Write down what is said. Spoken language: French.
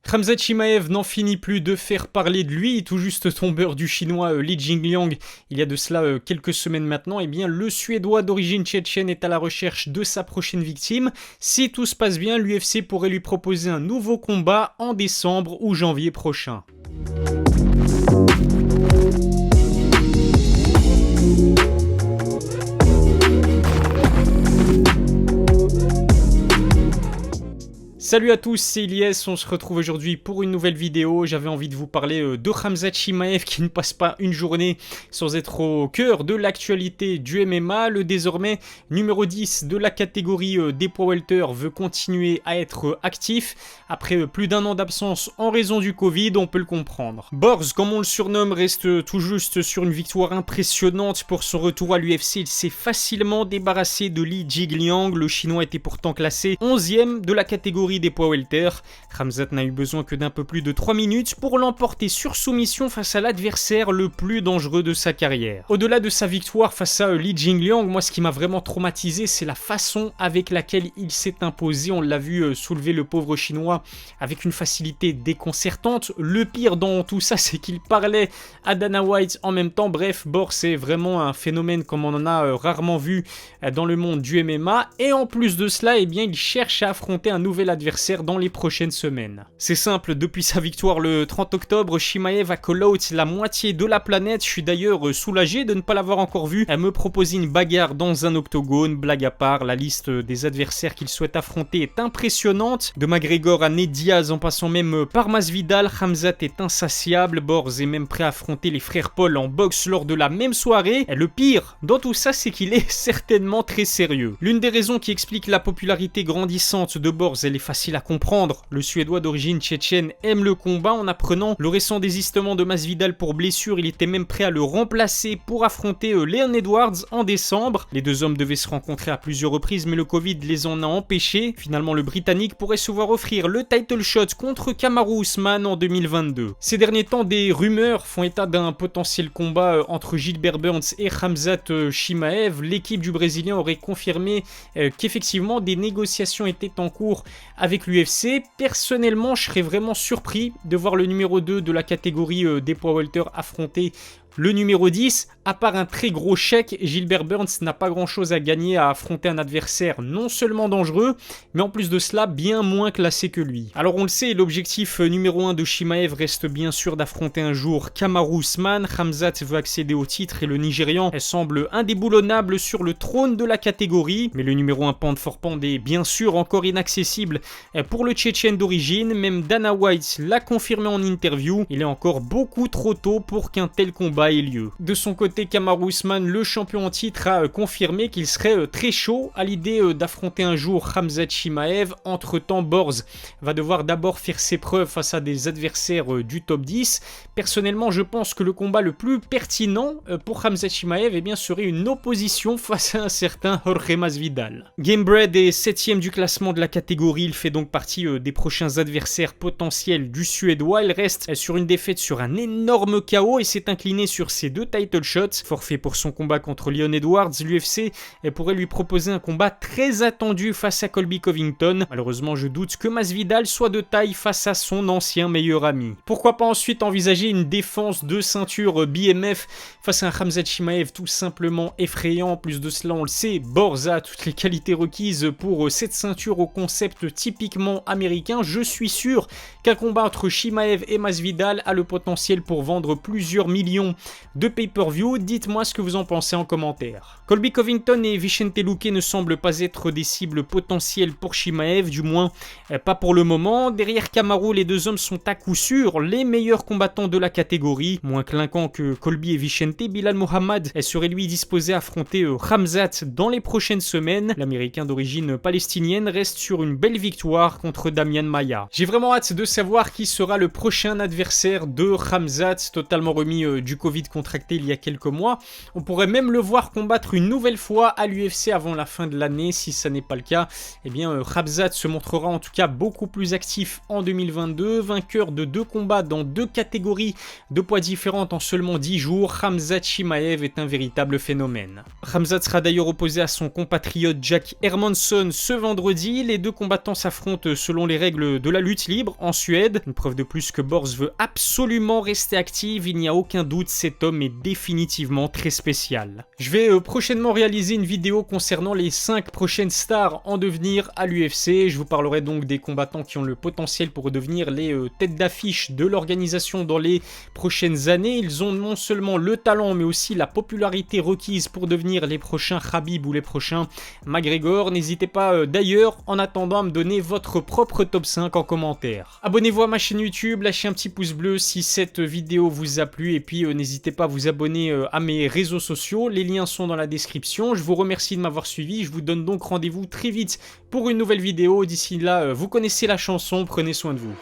Khamzat Chimaev n'en finit plus de faire parler de lui, tout juste tombeur du chinois Li Jingliang il y a de cela quelques semaines maintenant. Eh bien, le Suédois d'origine tchétchène est à la recherche de sa prochaine victime. Si tout se passe bien, l'UFC pourrait lui proposer un nouveau combat en décembre ou janvier prochain. Salut à tous, c'est Ilyes, on se retrouve aujourd'hui pour une nouvelle vidéo. J'avais envie de vous parler de Khamzat Chimaev qui ne passe pas une journée sans être au cœur de l'actualité du MMA. Le désormais numéro 10 de la catégorie des poids welter veut continuer à être actif. Après plus d'un an d'absence en raison du Covid, on peut le comprendre. Borz, comme on le surnomme, reste tout juste sur une victoire impressionnante pour son retour à l'UFC. Il s'est facilement débarrassé de Li Jingliang. Le chinois était pourtant classé 11e de la catégorie des poids welter. Khamzat n'a eu besoin que d'un peu plus de 3 minutes pour l'emporter sur soumission face à l'adversaire le plus dangereux de sa carrière. Au-delà de sa victoire face à Li Jingliang, moi ce qui m'a vraiment traumatisé, c'est la façon avec laquelle il s'est imposé. On l'a vu soulever le pauvre chinois avec une facilité déconcertante. Le pire dans tout ça, c'est qu'il parlait à Dana White en même temps. Bref, Borz, c'est vraiment un phénomène comme on en a rarement vu dans le monde du MMA. Et en plus de cela, eh bien, il cherche à affronter un nouvel adversaire dans les prochaines semaines. C'est simple, depuis sa victoire le 30 octobre, Chimaev a call-out la moitié de la planète. Je suis d'ailleurs soulagé de ne pas l'avoir encore vu me proposer une bagarre dans un octogone. Blague à part, la liste des adversaires qu'il souhaite affronter est impressionnante. De McGregor à Nate Diaz en passant même par Masvidal, Khamzat est insatiable. Borz est même prêt à affronter les frères Paul en boxe lors de la même soirée. Et le pire dans tout ça, c'est qu'il est certainement très sérieux. L'une des raisons qui explique la popularité grandissante de Borz, elle est facile à comprendre. Le Suédois d'origine tchétchène aime le combat. En apprenant le récent désistement de Masvidal pour blessure, il était même prêt à le remplacer pour affronter Leon Edwards en décembre. Les deux hommes devaient se rencontrer à plusieurs reprises, mais le Covid les en a empêchés. Finalement, le Britannique pourrait se voir offrir le title shot contre Kamaru Usman en 2022. Ces derniers temps, des rumeurs font état d'un potentiel combat entre Gilbert Burns et Khamzat Chimaev. L'équipe du Brésilien aurait confirmé qu'effectivement des négociations étaient en cours avec l'UFC. Personnellement, je serais vraiment surpris de voir le numéro 2 de la catégorie des poids welter affronter le numéro 10. À part un très gros chèque, Gilbert Burns n'a pas grand chose à gagner à affronter un adversaire non seulement dangereux, mais en plus de cela bien moins classé que lui. Alors on le sait, l'objectif numéro 1 de Chimaev reste bien sûr d'affronter un jour Kamaru Usman. Khamzat veut accéder au titre et le Nigérian semble indéboulonnable sur le trône de la catégorie. Mais le numéro 1 pound for pound est bien sûr encore inaccessible pour le Tchétchène d'origine. Même Dana White l'a confirmé en interview. Il est encore beaucoup trop tôt pour qu'un tel combat ait lieu. De son côté, Kamaru Usman, le champion en titre, a confirmé qu'il serait très chaud à l'idée d'affronter un jour Khamzat Chimaev. Entre-temps, Borz va devoir d'abord faire ses preuves face à des adversaires du top 10. Personnellement, je pense que le combat le plus pertinent pour Khamzat Chimaev serait une opposition face à un certain Jorge Masvidal. Gamebred est 7e du classement de la catégorie. Il fait donc partie des prochains adversaires potentiels du Suédois. Il reste sur une défaite sur un énorme KO et s'est incliné sur ses 2 title shots. Forfait pour son combat contre Leon Edwards, l'UFC pourrait lui proposer un combat très attendu face à Colby Covington. Malheureusement, je doute que Masvidal soit de taille face à son ancien meilleur ami. Pourquoi pas ensuite envisager une défense de ceinture BMF face à un Khamzat Chimaev tout simplement effrayant. En plus de cela, on le sait, Borz a toutes les qualités requises pour cette ceinture au concept typiquement américain. Je suis sûr qu'un combat entre Chimaev et Masvidal a le potentiel pour vendre plusieurs millions de pay-per-view. Dites-moi ce que vous en pensez en commentaire. Colby Covington et Vicente Luque ne semblent pas être des cibles potentielles pour Chimaev, du moins pas pour le moment. Derrière Kamaru, les deux hommes sont à coup sûr les meilleurs combattants de la catégorie. Moins clinquant que Colby et Vicente, Bilal Mohamed serait lui disposé à affronter Khamzat dans les prochaines semaines. L'américain d'origine palestinienne reste sur une belle victoire contre Damian Maia. J'ai vraiment hâte de savoir qui sera le prochain adversaire de Khamzat, totalement remis du Covid Covid contracté il y a quelques mois. On pourrait même le voir combattre une nouvelle fois à l'UFC avant la fin de l'année. Si ça n'est pas le cas, eh bien Khamzat se montrera en tout cas beaucoup plus actif en 2022. Vainqueur de 2 combats dans 2 catégories de poids différentes en seulement 10 jours, Khamzat Chimaev est un véritable phénomène. Khamzat sera d'ailleurs opposé à son compatriote Jack Hermansson ce vendredi. Les 2 combattants s'affrontent selon les règles de la lutte libre en Suède. Une preuve de plus que Borz veut absolument rester active. Il n'y a aucun doute, cet homme est définitivement très spécial. Je vais prochainement réaliser une vidéo concernant les 5 prochaines stars en devenir à l'UFC. Je vous parlerai donc des combattants qui ont le potentiel pour devenir les têtes d'affiche de l'organisation dans les prochaines années. Ils ont non seulement le talent mais aussi la popularité requise pour devenir les prochains Khabib ou les prochains McGregor. N'hésitez pas d'ailleurs en attendant à me donner votre propre top 5 en commentaire. Abonnez-vous à ma chaîne YouTube, lâchez un petit pouce bleu si cette vidéo vous a plu et puis n'hésitez pas à vous abonner à mes réseaux sociaux. Les liens sont dans la description. Je vous remercie de m'avoir suivi. Je vous donne donc rendez-vous très vite pour une nouvelle vidéo. D'ici là, vous connaissez la chanson, prenez soin de vous.